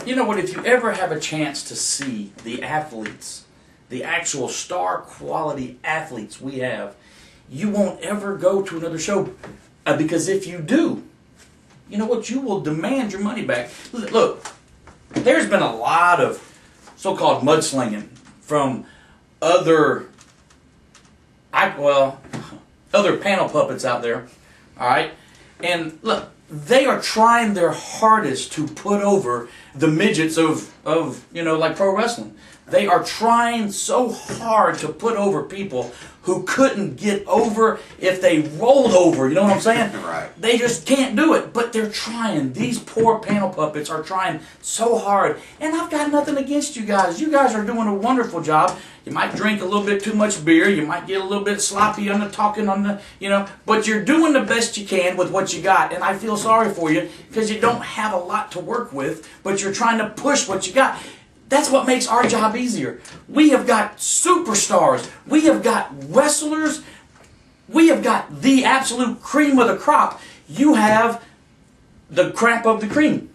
you know what? If you ever have a chance to see the athletes, the actual star quality athletes we have, you won't ever go to another show. Because if you do, you know what? You will demand your money back. Look, there's been a lot of so-called mudslinging from other panel puppets out there. All right? And look, they are trying their hardest to put over the midgets of like pro wrestling. They are trying so hard to put over people who couldn't get over if they rolled over. You know what I'm saying? Right. They just can't do it. But they're trying. These poor panel puppets are trying so hard. And I've got nothing against you guys. You guys are doing a wonderful job. You might drink a little bit too much beer. You might get a little bit sloppy on the talking on the, but you're doing the best you can with what you got. And I feel sorry for you because you don't have a lot to work with, but you're trying to push what you got. That's what makes our job easier. We have got superstars. We have got wrestlers. We have got the absolute cream of the crop. You have the crap of the cream.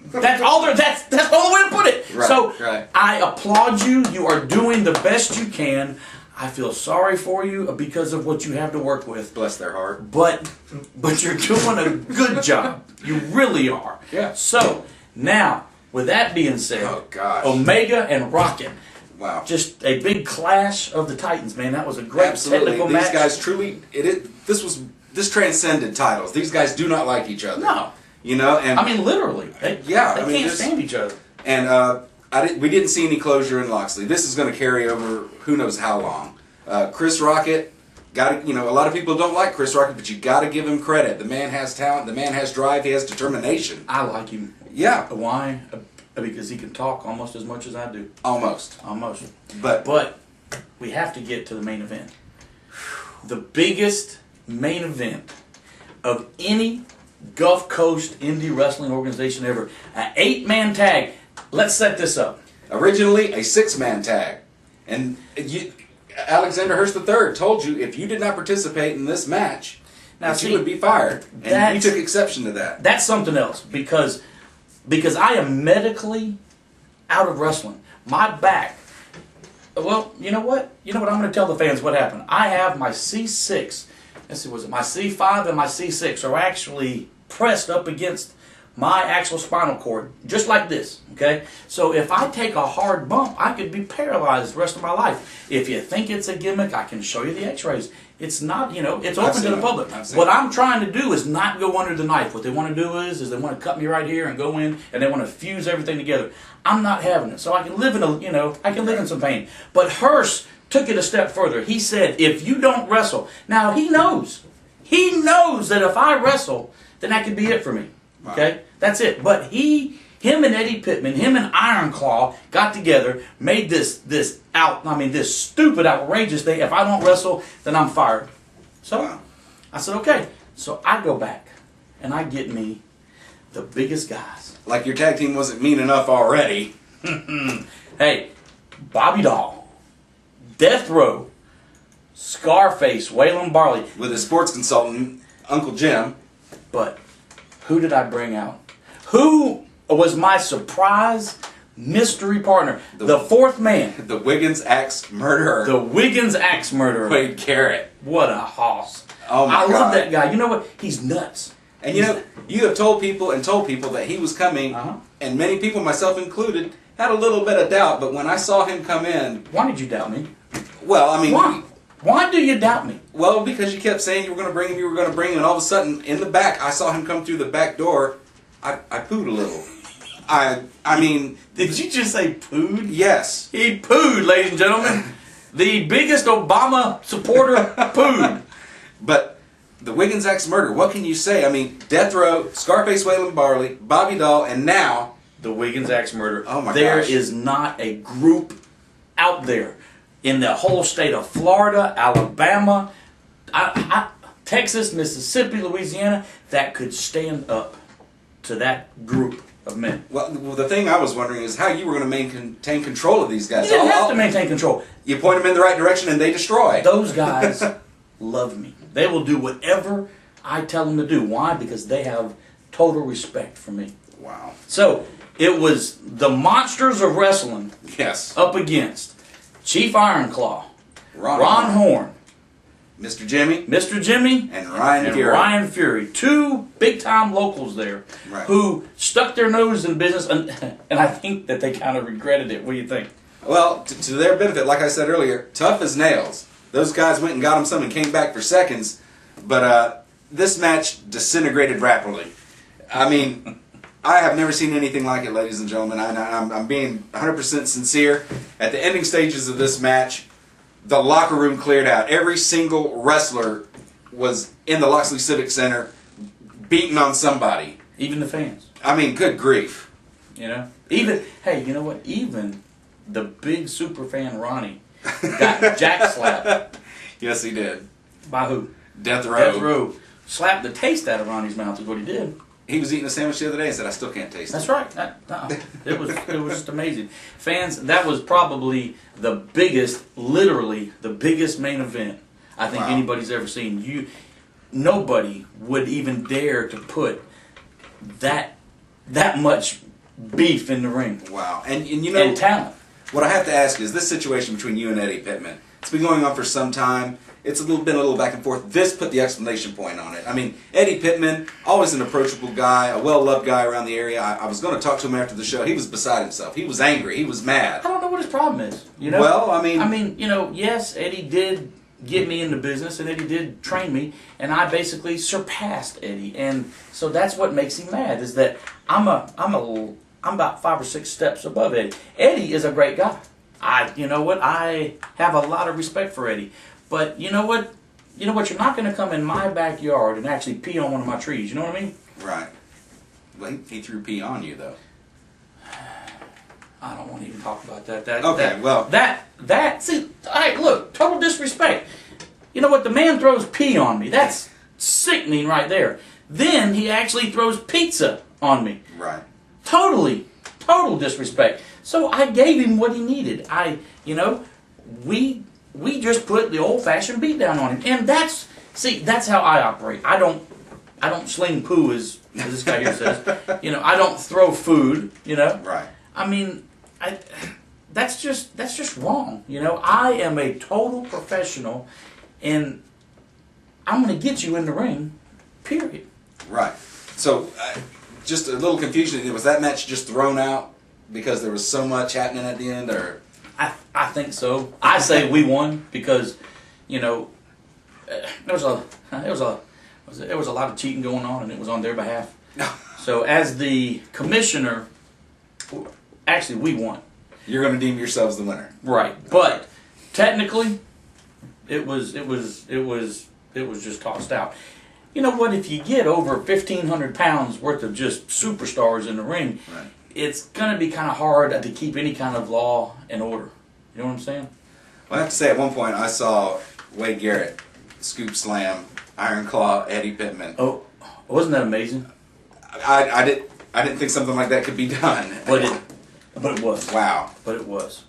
That's all there. That's the only way to put it. Right, so right. I applaud you. You are doing the best you can. I feel sorry for you because of what you have to work with. Bless their heart. But you're doing a good job. You really are. Yeah. So now, with that being said, oh gosh, Omega and Rocket. Wow. Just a big clash of the Titans, man. That was a great technical match. These guys truly, this transcended titles. These guys do not like each other. No. And I mean, literally. They can't stand each other. And we didn't see any closure in Loxley. This is going to carry over who knows how long. Chris Rocket, a lot of people don't like Chris Rocket, but you got to give him credit. The man has talent. The man has drive. He has determination. I like him. Yeah. Why? Because he can talk almost as much as I do. Almost. But we have to get to the main event. The biggest main event of any Gulf Coast indie wrestling organization ever. An 8-man tag. Let's set this up. Originally a 6-man tag. And Alexander Hurst III told you if you did not participate in this match, you would be fired. And you took exception to that. That's something else because I am medically out of wrestling. My back. Well, you know what? I'm going to tell the fans what happened. I have my C6. Let's see, was it my C5 and my C6 are actually pressed up against my actual spinal cord, just like this, okay? So if I take a hard bump, I could be paralyzed the rest of my life. If you think it's a gimmick, I can show you the x-rays. It's not, it's open to the public. What I'm trying to do is not go under the knife. What they want to do is they want to cut me right here and go in, and they want to fuse everything together. I'm not having it. So I can live in some pain. But Hurst took it a step further. He said, if you don't wrestle, now he knows that if I wrestle, then that could be it for me. Wow. Okay? That's it. But him and Eddie Pittman, him and Iron Claw got together, made this stupid, outrageous thing. If I don't wrestle, then I'm fired. So I said, okay. So I go back and I get me the biggest guys. Like your tag team wasn't mean enough already. Hey, Bobby Doll, Death Row, Scarface, Waylon Barley. With his sports consultant, Uncle Jim. But who did I bring out? Who was my surprise mystery partner? The fourth man. The Wiggins Axe Murderer. The Wiggins Axe Murderer. Wade Garrett. What a hoss. Oh my God. I love that guy. You know what? He's nuts. And you have told people that he was coming, and many people, myself included, had a little bit of doubt, but when I saw him come in... Why did you doubt me? Well, I mean... Why? Why do you doubt me? Well, because you kept saying you were going to bring him, and all of a sudden, in the back, I saw him come through the back door. I pooed a little. I mean... Did you just say pooed? Yes. He pooed, ladies and gentlemen. The biggest Obama supporter pooed. But the Wiggins Axe Murder, what can you say? I mean, Death Row, Scarface Waylon Barley, Bobby Doll, and now... The Wiggins Axe Murder. Oh my gosh. There is not a group out there in the whole state of Florida, Alabama, Texas, Mississippi, Louisiana, that could stand up to that group of men. Well, the thing I was wondering is how you were going to maintain control of these guys. You didn't have to maintain control. You point them in the right direction and they destroy. Those guys love me. They will do whatever I tell them to do. Why? Because they have total respect for me. Wow. So, It was the monsters of wrestling Yes. up against Chief Ironclaw, Ron Ron Horn, Mr. Jimmy, Mr. Jimmy, and Ryan Fury. Ryan Fury. Two big-time locals there who stuck their nose in business, and I think that they kind of regretted it. What do you think? Well, to their benefit, like I said earlier, tough as nails. Those guys went and got them some and came back for seconds, but this match disintegrated rapidly. I mean, I have never seen anything like it, ladies and gentlemen. I'm being 100% sincere. At the ending stages of this match, the locker room cleared out. Every single wrestler was in the Loxley Civic Center beating on somebody. Even the fans. I mean, good grief. You know? Even, hey, you know what? Even the big super fan Ronnie got jack slapped. Yes, he did. By who? Death Row. Death Row. Slapped the taste out of Ronnie's mouth is what he did. He was eating a sandwich the other day and said, I still can't taste it. That's right. It was just amazing. Fans, that was probably the biggest, literally the biggest main event I think anybody's ever seen. Nobody would even dare to put that much beef in the ring. Wow. And you know, and talent. What I have to ask is this situation between you and Eddie Pittman. It's been going on for some time. It's been a little back and forth. This put the exclamation point on it. I mean, Eddie Pittman, always an approachable guy, a well-loved guy around the area. I was going to talk to him after the show. He was beside himself. He was angry. He was mad. I don't know what his problem is. You know? Well, I mean, you know, yes, Eddie did get me into business, and Eddie did train me, and I basically surpassed Eddie, and so that's what makes him mad. Is that I'm about 5 or 6 steps above Eddie. Eddie is a great guy. You know what? I have a lot of respect for Eddie. But you know what? You're not going to come in my backyard and actually pee on one of my trees. You know what I mean? Right. Well, he threw pee on you, though. I don't want to even talk about that. See, all right, look, total disrespect. You know what? The man throws pee on me. That's sickening right there. Then he actually throws pizza on me. Right. Total disrespect. So I gave him what he needed. We just put the old-fashioned beat down on him, and that's how I operate. I don't sling poo as this guy here says. I don't throw food. Right. I mean, that's just wrong. I am a total professional, and I'm going to get you in the ring. Period. Right. So, just a little confusion. Was that match just thrown out because there was so much happening at the end, or? I think so. I say we won because, there was a lot of cheating going on, and it was on their behalf. So as the commissioner, actually we won. You're going to deem yourselves the winner, right? But technically, it was just tossed out. You know what? If you get over 1,500 pounds worth of just superstars in the ring, right, it's going to be kind of hard to keep any kind of law and order. You know what I'm saying? Well, I have to say, at one point I saw Wade Garrett scoop slam Iron Claw Eddie Pittman. Oh, wasn't that amazing? I didn't think something like that could be done. But it was. Wow. But it was.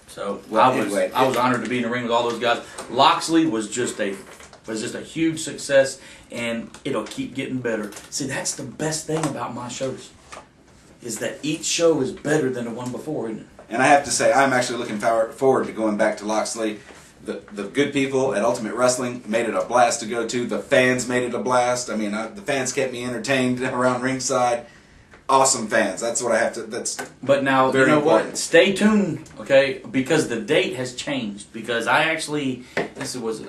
So well, I was honored to be in the ring with all those guys. Loxley was just a huge success, and it'll keep getting better. See, that's the best thing about my shows, is that each show is better than the one before, isn't it? And I have to say, I'm actually looking forward to going back to Loxley. The good people at Ultimate Wrestling made it a blast to go to. The fans made it a blast. I mean, the fans kept me entertained around ringside. Awesome fans. That's what I have to. But now, very important. What? Stay tuned, okay? Because the date has changed. Because I actually,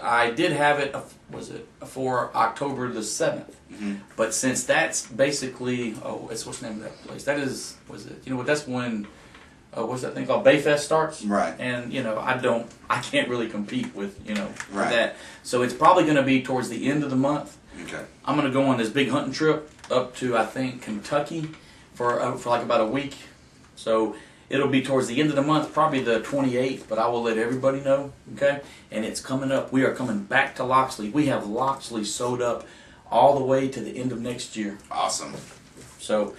I did have it. Was it for October the 7th? Mm-hmm. But since that's basically, what's the name of that place? That's when. What's that thing called? Bayfest starts, right? And I can't really compete with right, that. So it's probably going to be towards the end of the month. Okay. I'm going to go on this big hunting trip up to I think Kentucky for like about a week. So it'll be towards the end of the month, probably the 28th. But I will let everybody know. Okay. And it's coming up. We are coming back to Loxley. We have Loxley sewed up all the way to the end of next year. Awesome. So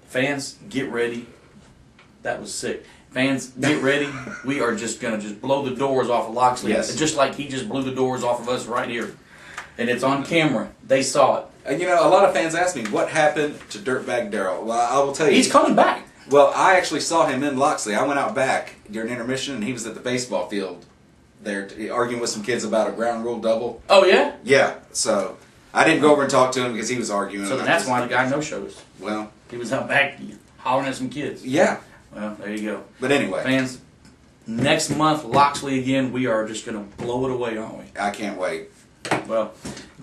fans, get ready. That was sick. Fans, get ready. We are just going to blow the doors off of Loxley. Yes. Just like he just blew the doors off of us right here. And it's on camera. They saw it. And a lot of fans ask me, what happened to Dirtbag Darrell? Well, I will tell you. He's coming back. Well, I actually saw him in Loxley. I went out back during intermission, and he was at the baseball field there arguing with some kids about a ground rule double. Oh, yeah? Yeah, so I didn't go over and talk to him because he was arguing. So that's why the guy no-shows. Well, he was out back hollering at some kids. Yeah. Well, there you go. But anyway. Fans, next month, Loxley again, we are just going to blow it away, aren't we? I can't wait. Well,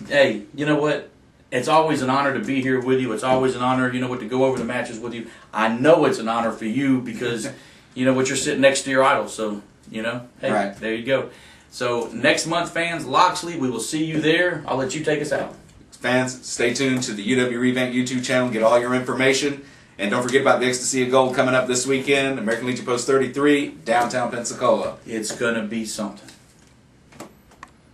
hey, you know what? It's always an honor to be here with you. It's always an honor, to go over the matches with you. I know it's an honor for you because, you're sitting next to your idol. So, hey, right. There you go. So, next month, fans, Loxley, we will see you there. I'll let you take us out. Fans, stay tuned to the UW Revamp YouTube channel. Get all your information. And don't forget about the Ecstasy of Gold coming up this weekend. American Legion Post 33, downtown Pensacola. It's going to be something.